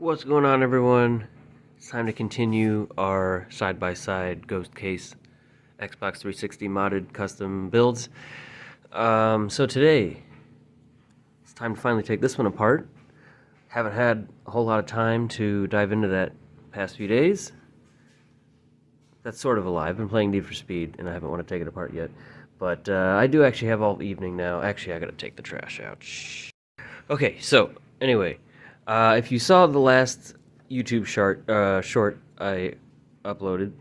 What's going on, everyone? It's time to continue our side-by-side Ghost Case Xbox 360 modded custom builds. So today, it's time to finally take this one apart. Haven't had a whole lot of time to dive into that past few days. That's sort of a lie. I've been playing Need for Speed, and I haven't wanted to take it apart yet. But I do actually have all evening now. Actually, I gotta take the trash out. Shh. Okay, so anyway, if you saw the last YouTube short I uploaded,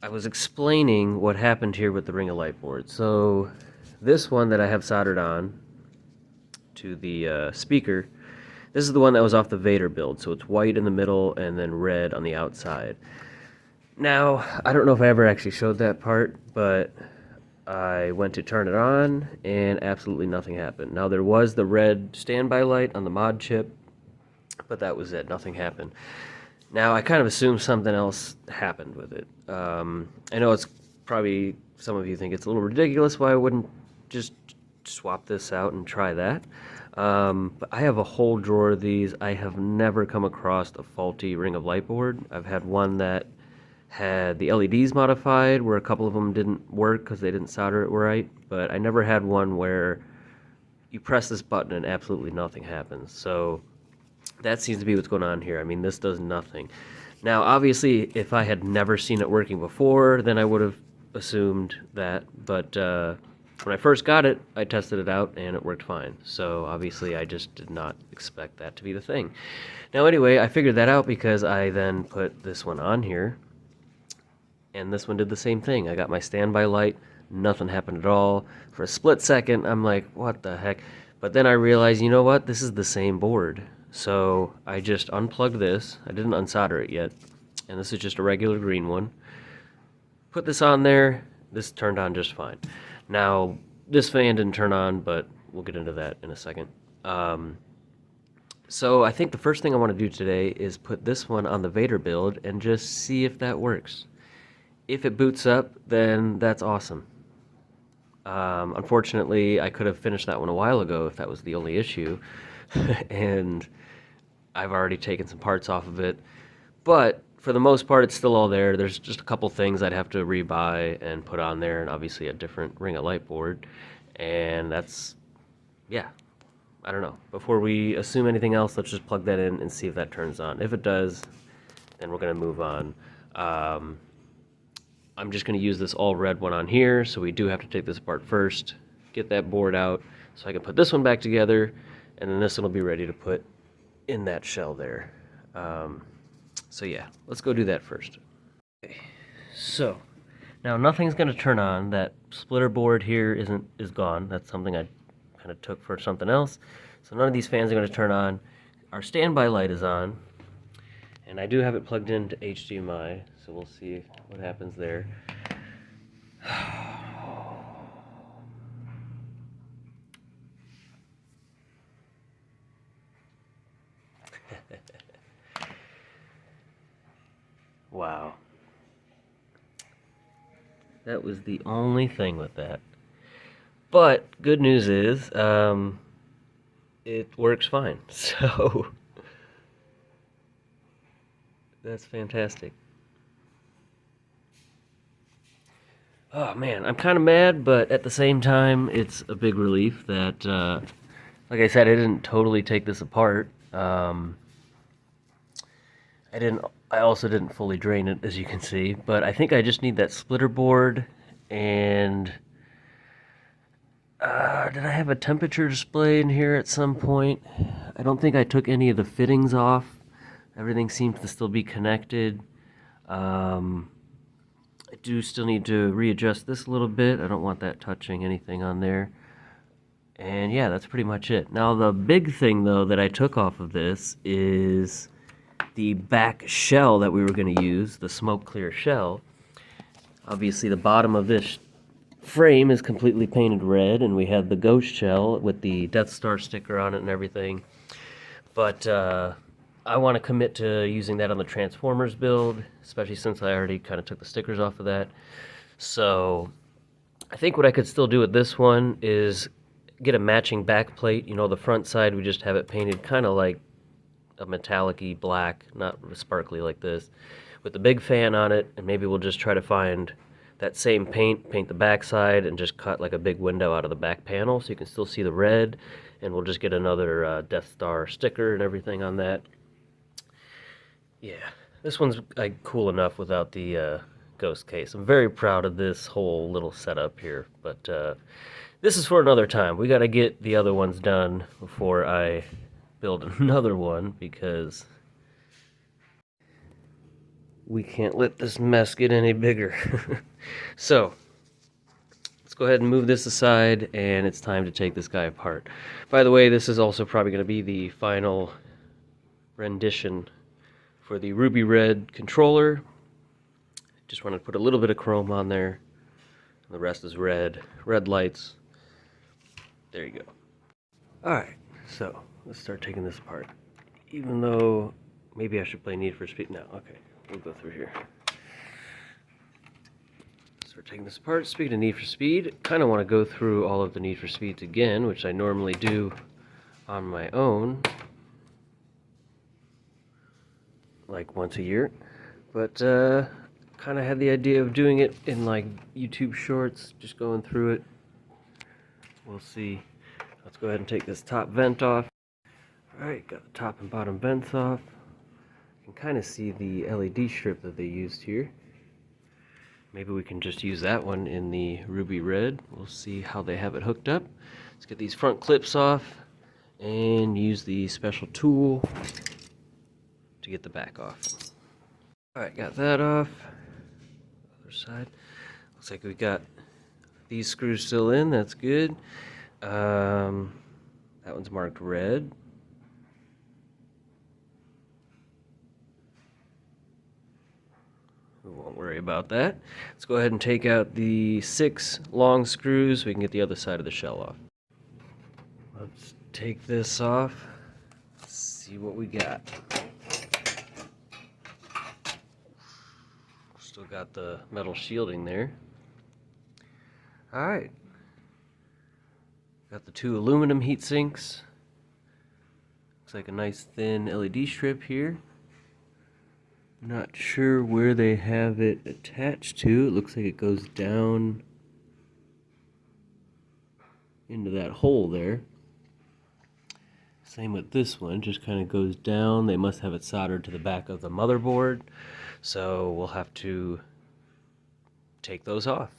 I was explaining what happened here with the ring of light board. So this one that I have soldered on to the speaker, this is the one that was off the Vader build. So it's white in the middle and then red on the outside. Now, I don't know if I ever actually showed that part, but I went to turn it on and absolutely nothing happened. Now there was the red standby light on the mod chip, but that was it. Nothing happened. Now I kind of assumed something else happened with it. I know it's probably, some of you think it's a little ridiculous why I wouldn't just swap this out and try that. But I have a whole drawer of these. I have never come across a faulty ring of light board. I've had one that had the LEDs modified where a couple of them didn't work because they didn't solder it right, but I never had one where you press this button and absolutely nothing happens. So that seems to be what's going on here. I mean, this does nothing. Now, obviously, if I had never seen it working before, then I would have assumed that, but when I first got it, I tested it out and it worked fine. So obviously I just did not expect that to be the thing. Now anyway, I figured that out because I then put this one on here, and this one did the same thing. I got my standby light, nothing happened at all. For a split second, I'm like, what the heck? But then I realized, you know what? This is the same board. So I just unplugged this. I didn't unsolder it yet. And this is just a regular green one. Put this on there. This turned on just fine. Now, this fan didn't turn on, but we'll get into that in a second. So I think the first thing I want to do today is put this one on the Vader build and just see if that works. If it boots up, then that's awesome. Unfortunately, I could have finished that one a while ago if that was the only issue. And I've already taken some parts off of it. But for the most part, it's still all there. There's just a couple things I'd have to rebuy and put on there, and obviously a different ring of light board. And that's, yeah, I don't know. Before we assume anything else, let's just plug that in and see if that turns on. If it does, then we're going to move on. I'm just going to use this all red one on here, so we do have to take this apart first, get that board out, so I can put this one back together, and then this one will be ready to put in that shell there. So yeah, let's go do that first. Okay. So, now nothing's going to turn on. That splitter board here is gone. That's something I kind of took for something else. So none of these fans are going to turn on. Our standby light is on. And I do have it plugged into HDMI, so we'll see what happens there. Wow. That was the only thing with that. But good news is, it works fine. So that's fantastic. Oh man, I'm kind of mad, but at the same time, it's a big relief that, like I said, I didn't totally take this apart. I also didn't fully drain it, as you can see, but I think I just need that splitter board, and did I have a temperature display in here at some point? I don't think I took any of the fittings off. Everything seems to still be connected. I do still need to readjust this a little bit. I don't want that touching anything on there. And yeah, that's pretty much it. Now the big thing though that I took off of this is the back shell that we were going to use, the smoke clear shell. Obviously the bottom of this frame is completely painted red, and we had the ghost shell with the Death Star sticker on it and everything. But I want to commit to using that on the Transformers build, especially since I already kind of took the stickers off of that. So I think what I could still do with this one is get a matching back plate. You know, the front side, we just have it painted kind of like a metallic-y black, not sparkly like this, with the big fan on it, and maybe we'll just try to find that same paint the backside, and just cut like a big window out of the back panel so you can still see the red, and we'll just get another Death Star sticker and everything on that. Yeah, this one's cool enough without the ghost case. I'm very proud of this whole little setup here, but this is for another time. We got to get the other ones done before I build another one, because we can't let this mess get any bigger. So let's go ahead and move this aside, and it's time to take this guy apart. By the way, this is also probably going to be the final rendition for the ruby red controller. Just want to put a little bit of chrome on there. The rest is red lights. There you go. Alright, so let's start taking this apart. Even though maybe I should play Need for Speed. No, okay, we'll go through here. Start taking this apart. Speaking of Need for Speed, kind of want to go through all of the Need for Speeds again, which I normally do on my own, like once a year. But kind of had the idea of doing it in like YouTube shorts, just going through it. We'll see. Let's go ahead and take this top vent off. Alright, got the top and bottom vents off. You can kind of see the LED strip that they used here. Maybe we can just use that one in the ruby red. We'll see how they have it hooked up. Let's get these front clips off and use the special tool to get the back off. Alright, got that off. Other side. Looks like we got these screws still in. That's good. That one's marked red. We won't worry about that. Let's go ahead and take out the 6 long screws so we can get the other side of the shell off. Let's take this off. Let's see what we got. Still got the metal shielding there. Alright. Got the 2 aluminum heat sinks. Looks like a nice thin LED strip here. Not sure where they have it attached to. It looks like it goes down into that hole there. Same with this one, just kind of goes down. They must have it soldered to the back of the motherboard, so we'll have to take those off.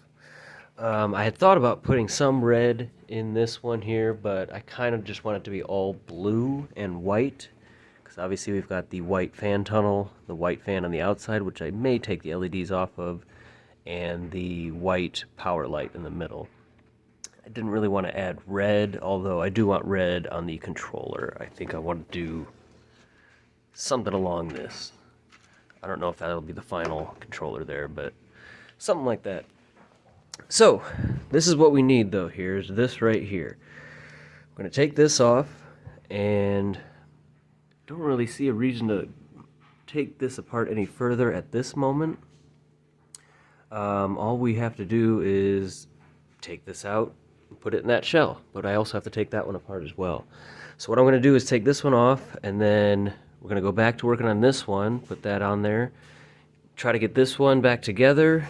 I had thought about putting some red in this one here, but I kind of just want it to be all blue and white, because obviously we've got the white fan tunnel, the white fan on the outside, which I may take the LEDs off of, and the white power light in the middle. I didn't really want to add red, although I do want red on the controller. I think I want to do something along this. I don't know if that'll be the final controller there, but something like that. So, this is what we need though. Here's this right here. I'm going to take this off, and don't really see a reason to take this apart any further at this moment. All we have to do is take this out and put it in that shell, but I also have to take that one apart as well. So what I'm going to do is take this one off, and then we're going to go back to working on this one, put that on there, try to get this one back together.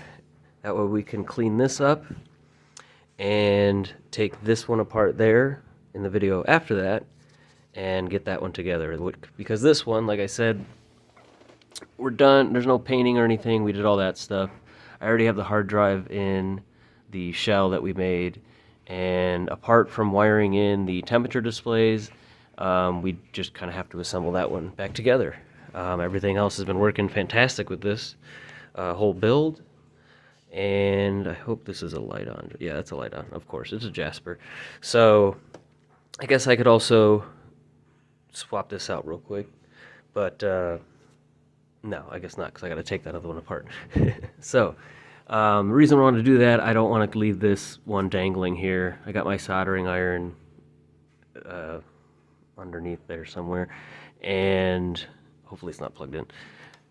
That way we can clean this up and take this one apart there in the video after that and get that one together. Because this one, like I said, we're done. There's no painting or anything. We did all that stuff. I already have the hard drive in the shell that we made, and apart from wiring in the temperature displays, we just kind of have to assemble that one back together. Everything else has been working fantastic with this whole build. And I hope this is a light on. Yeah, that's a light on. Of course, it's a Jasper. So I guess I could also swap this out real quick. But no, I guess not, because I got to take that other one apart. So the reason I want to do that, I don't want to leave this one dangling here. I got my soldering iron underneath there somewhere. And hopefully it's not plugged in.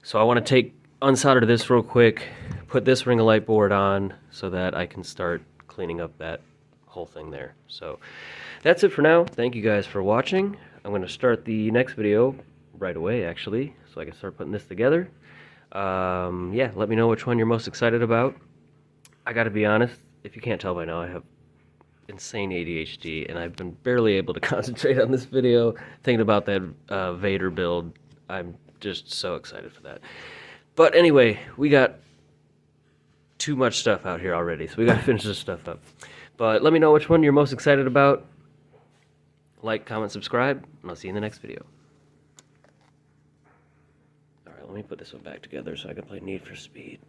So I want to unsolder this real quick, put this ring of light board on so that I can start cleaning up that whole thing there. So that's it for now. Thank you guys for watching. I'm going to start the next video right away, actually, so I can start putting this together. Yeah, let me know which one you're most excited about. I gotta be honest, if you can't tell by now, I have insane ADHD, and I've been barely able to concentrate on this video thinking about that Vader build. I'm just so excited for that. But anyway, we got too much stuff out here already, so we gotta finish this stuff up. But let me know which one you're most excited about. Like, comment, subscribe, and I'll see you in the next video. Alright, let me put this one back together so I can play Need for Speed.